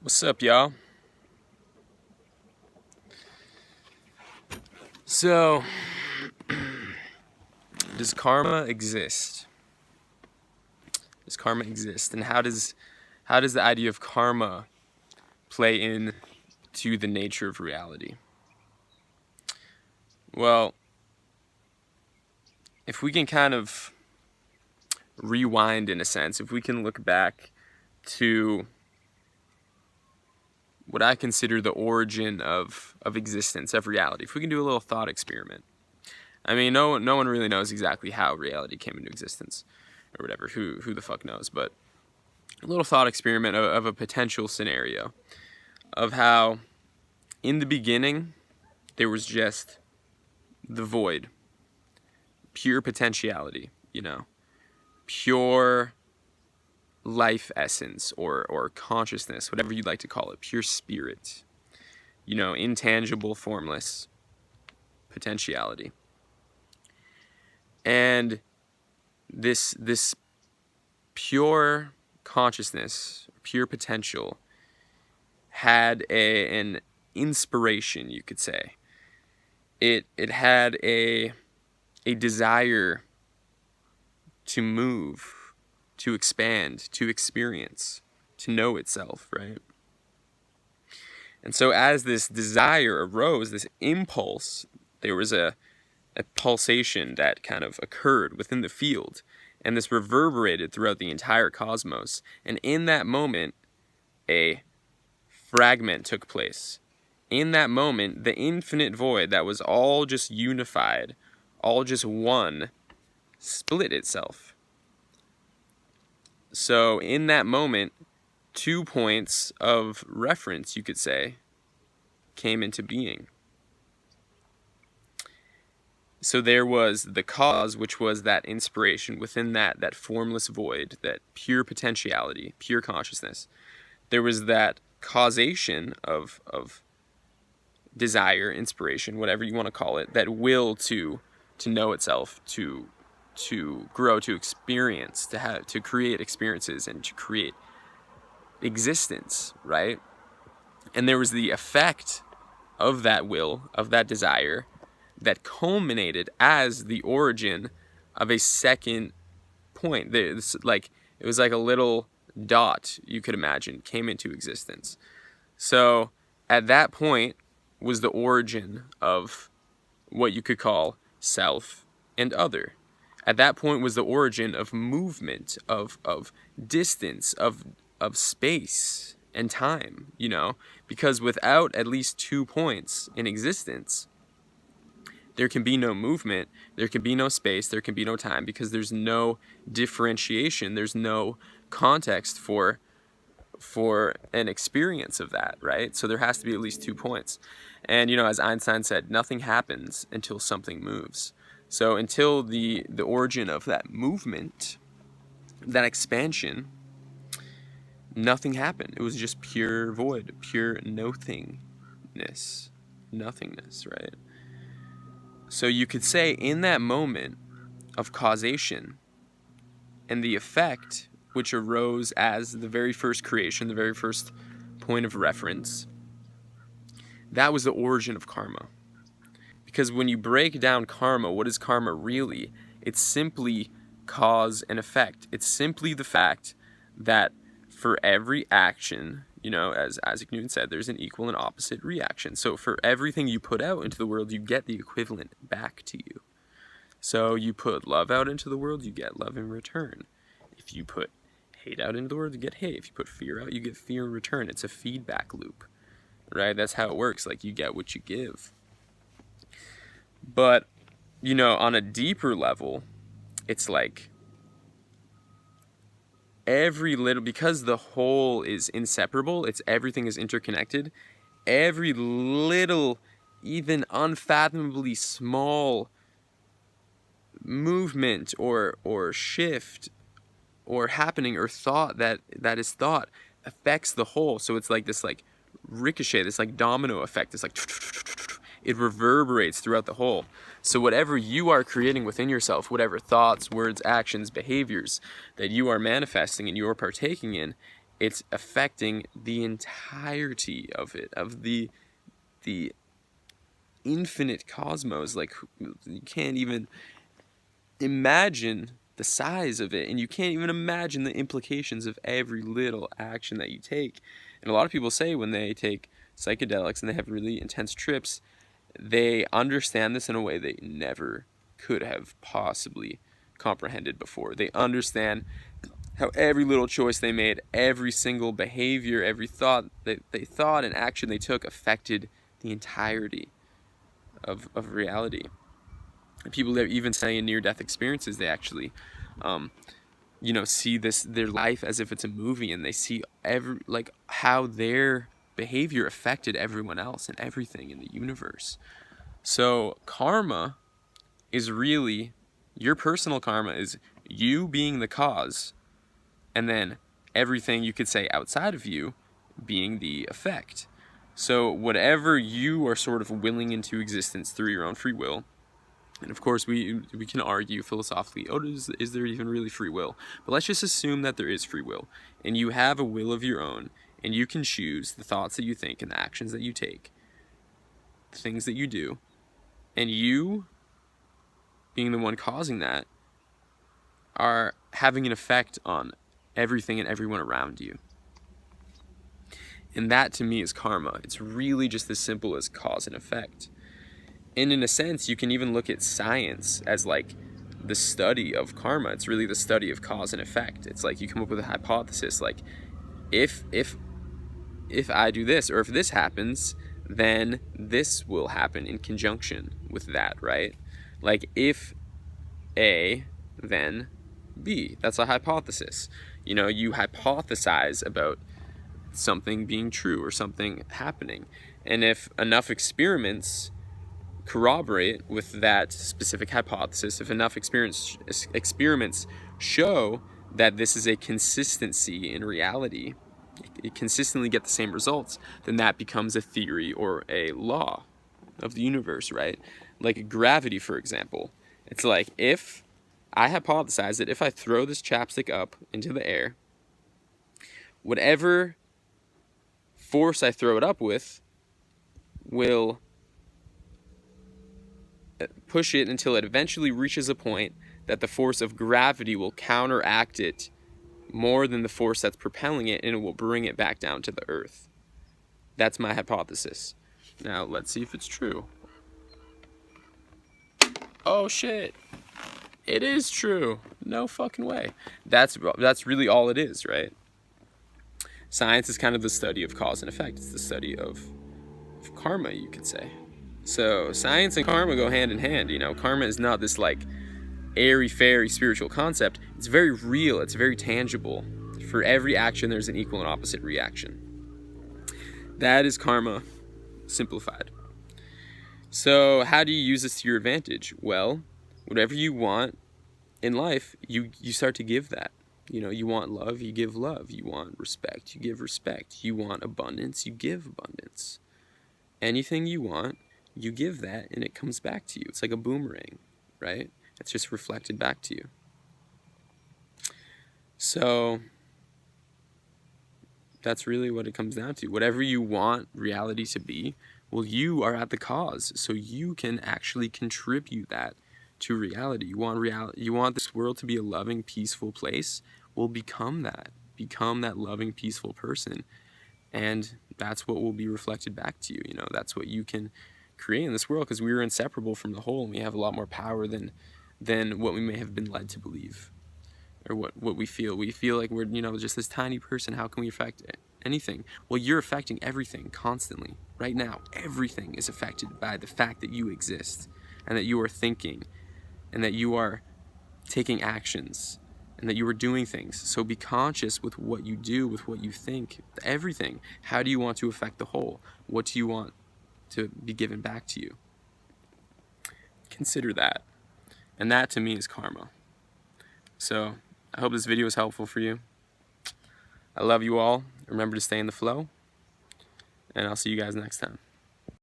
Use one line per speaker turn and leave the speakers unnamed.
What's up, y'all? So, does karma exist? Does karma exist? And how does the idea of karma play in to the nature of reality? Well, if we can kind of rewind in a sense, if we can look back to what I consider the origin of existence, of reality, if we can do a little thought experiment. I mean, no one really knows exactly how reality came into existence or whatever. Who the fuck knows? But a little thought experiment of a potential scenario of how in the beginning there was just the void, pure potentiality, pure life essence or consciousness, whatever you'd like to call it, pure spirit, intangible, formless potentiality. And this pure consciousness, pure potential, had an inspiration, you could say. It had a desire to move, to expand, to experience, to know itself, right? And so as this desire arose, this impulse, there was a pulsation that kind of occurred within the field, and this reverberated throughout the entire cosmos. And in that moment, a fragment took place. In that moment, the infinite void that was all just unified, all just one, split itself. So in that moment, 2 points of reference, you could say, came into being. So there was the cause, which was that inspiration within that formless void, that pure potentiality, pure consciousness. There was that causation of desire, inspiration, whatever you want to call it, that will to know itself, to grow, to experience, to create experiences and to create existence, right? And there was the effect of that will, of that desire, that culminated as the origin of a second point. It was like a little dot, you could imagine, came into existence. So at that point was the origin of what you could call self and other. At that point was the origin of movement, of distance, of space and time, because without at least 2 points in existence, there can be no movement, there can be no space, there can be no time, because there's no differentiation, there's no context for an experience of that, right? So there has to be at least 2 points. And, as Einstein said, nothing happens until something moves. So until the origin of that movement, that expansion, nothing happened. It was just pure void, pure nothingness, right? So you could say in that moment of causation and the effect which arose as the very first creation, the very first point of reference, that was the origin of karma. Because when you break down karma, what is karma really? It's simply cause and effect. It's simply the fact that for every action, as Isaac Newton said, there's an equal and opposite reaction. So for everything you put out into the world, you get the equivalent back to you. So you put love out into the world, you get love in return. If you put hate out into the world, you get hate. If you put fear out, you get fear in return. It's a feedback loop, right? That's how it works. Like, you get what you give. But, on a deeper level, it's like because the whole is inseparable, everything is interconnected, every little, even unfathomably small movement or shift or happening or thought that is thought affects the whole. So it's like this ricochet, this domino effect, this it reverberates throughout the whole. So whatever you are creating within yourself, whatever thoughts, words, actions, behaviors that you are manifesting and you are partaking in, it's affecting the entirety of it, of the infinite cosmos. Like, you can't even imagine the size of it, and you can't even imagine the implications of every little action that you take. And a lot of people say when they take psychedelics and they have really intense trips, they understand this in a way they never could have possibly comprehended before. They understand how every little choice they made, every single behavior, every thought that they thought and action they took affected the entirety of reality. And people that even say in near-death experiences, they actually see their life as if it's a movie, and they see how their behavior affected everyone else and everything in the universe. So karma is really, your personal karma is you being the cause, and then everything you could say outside of you being the effect. So whatever you are sort of willing into existence through your own free will, and of course we can argue philosophically, is there even really free will? But let's just assume that there is free will, and you have a will of your own, and you can choose the thoughts that you think and the actions that you take, the things that you do, and you, being the one causing that, are having an effect on everything and everyone around you. And that to me is karma. It's really just as simple as cause and effect. And in a sense, you can even look at science as like the study of karma. It's really the study of cause and effect. It's like you come up with a hypothesis, like if I do this, or if this happens, then this will happen in conjunction with that, right? Like if A, then B. That's a hypothesis. You hypothesize about something being true or something happening. And if enough experiments corroborate with that specific hypothesis, if enough experiments show that this is a consistency in reality, you consistently get the same results, then that becomes a theory or a law of the universe, right? Like gravity, for example. It's like if I hypothesize that if I throw this chapstick up into the air, whatever force I throw it up with will push it until it eventually reaches a point that the force of gravity will counteract it more than the force that's propelling it, and it will bring it back down to the earth. That's my hypothesis. Now, let's see if it's true. Oh shit. It is true. No fucking way. That's really all it is, right? Science is kind of the study of cause and effect. It's the study of karma, you could say. So science and karma go hand in hand. Karma is not this like airy-fairy spiritual concept. It's very real. It's very tangible. For every action, there's an equal and opposite reaction. That is karma simplified. So how do you use this to your advantage? Well, whatever you want in life, you start to give that. You want love, you give love. You want respect, you give respect. You want abundance, you give abundance. Anything you want, you give that, and it comes back to you. It's like a boomerang, right? It's just reflected back to you. So that's really what it comes down to. Whatever you want reality to be, well, you are at the cause, so you can actually contribute that to reality. You want this world to be a loving, peaceful place. Well, become that. Become that loving, peaceful person. And that's what will be reflected back to you. That's what you can create in this world, because we are inseparable from the whole, and we have a lot more power than what we may have been led to believe, or what we feel. We feel like we're, just this tiny person. How can we affect anything? Well, you're affecting everything constantly. Right now, everything is affected by the fact that you exist, and that you are thinking, and that you are taking actions, and that you are doing things. So be conscious with what you do, with what you think, everything. How do you want to affect the whole? What do you want to be given back to you? Consider that. And that to me is karma. So I hope this video is helpful for you. I love you all. Remember to stay in the flow. And I'll see you guys next time.